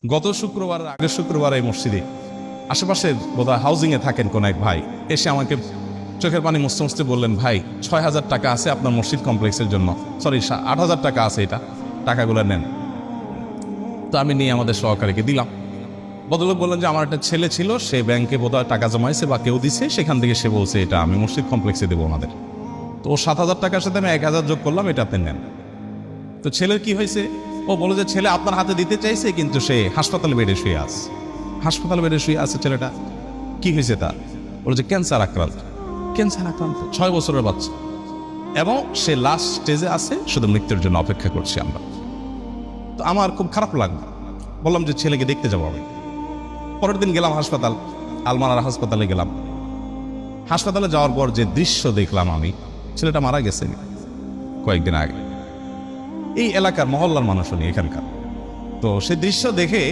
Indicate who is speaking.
Speaker 1: গত শুক্রবার আগের শুক্রবার এই মসজিদে আশেপাশে বোধহয় হাউজিংয়ে থাকেন কোন এক ভাই এসে আমাকে চোখের পানি মুছতে মুছতে বললেন, ভাই ৬,০০০ টাকা আছে আপনার মসজিদ কমপ্লেক্সের জন্য, সরি ৮,০০০ টাকা আছে, এটা টাকাগুলো নেন। তো আমি নিয়ে আমাদের সহকারীকে দিলাম। ভদ্রলোক বললেন যে আমার একটা ছেলে ছিল, সে ব্যাংকে বোধহয় টাকা জমাইছে বা কেউ দিছে, সেখান থেকে সে বলছে এটা আমি মসজিদ কমপ্লেক্সে দেবো ওনাদের। তো ও ৭,০০০ টাকার সাথে আমি ১,০০০ যোগ করলাম, এটা আপনি নেন। তো ছেলের কি হয়েছে, ও বলে যে ছেলে আপনার হাতে দিতে চাইছে কিন্তু সে হাসপাতালে বেডে শুয়ে আছে। হাসপাতালে বেডে শুয়ে আছে ছেলেটা, কি হয়েছে তার? বলে যে ক্যান্সার আক্রান্ত। ক্যান্সার আক্রান্ত ৬ বছরের বাচ্চা, এবং সে লাস্ট স্টেজে আছে, শুধু মৃত্যুর জন্য অপেক্ষা করছি আমরা। তো আমার খুব খারাপ লাগলো, বললাম যে ছেলেকে দেখতে যাবো আমি। পরের দিন গেলাম হাসপাতাল, আলমারার হাসপাতালে গেলাম। হাসপাতালে যাওয়ার পর যে দৃশ্য দেখলাম আমি, ছেলেটা মারা গেছে কয়েকদিন আগে। এই এলাকার মহল্লার মানুষ উনি এখানকার। তো সেই দৃশ্য দেখে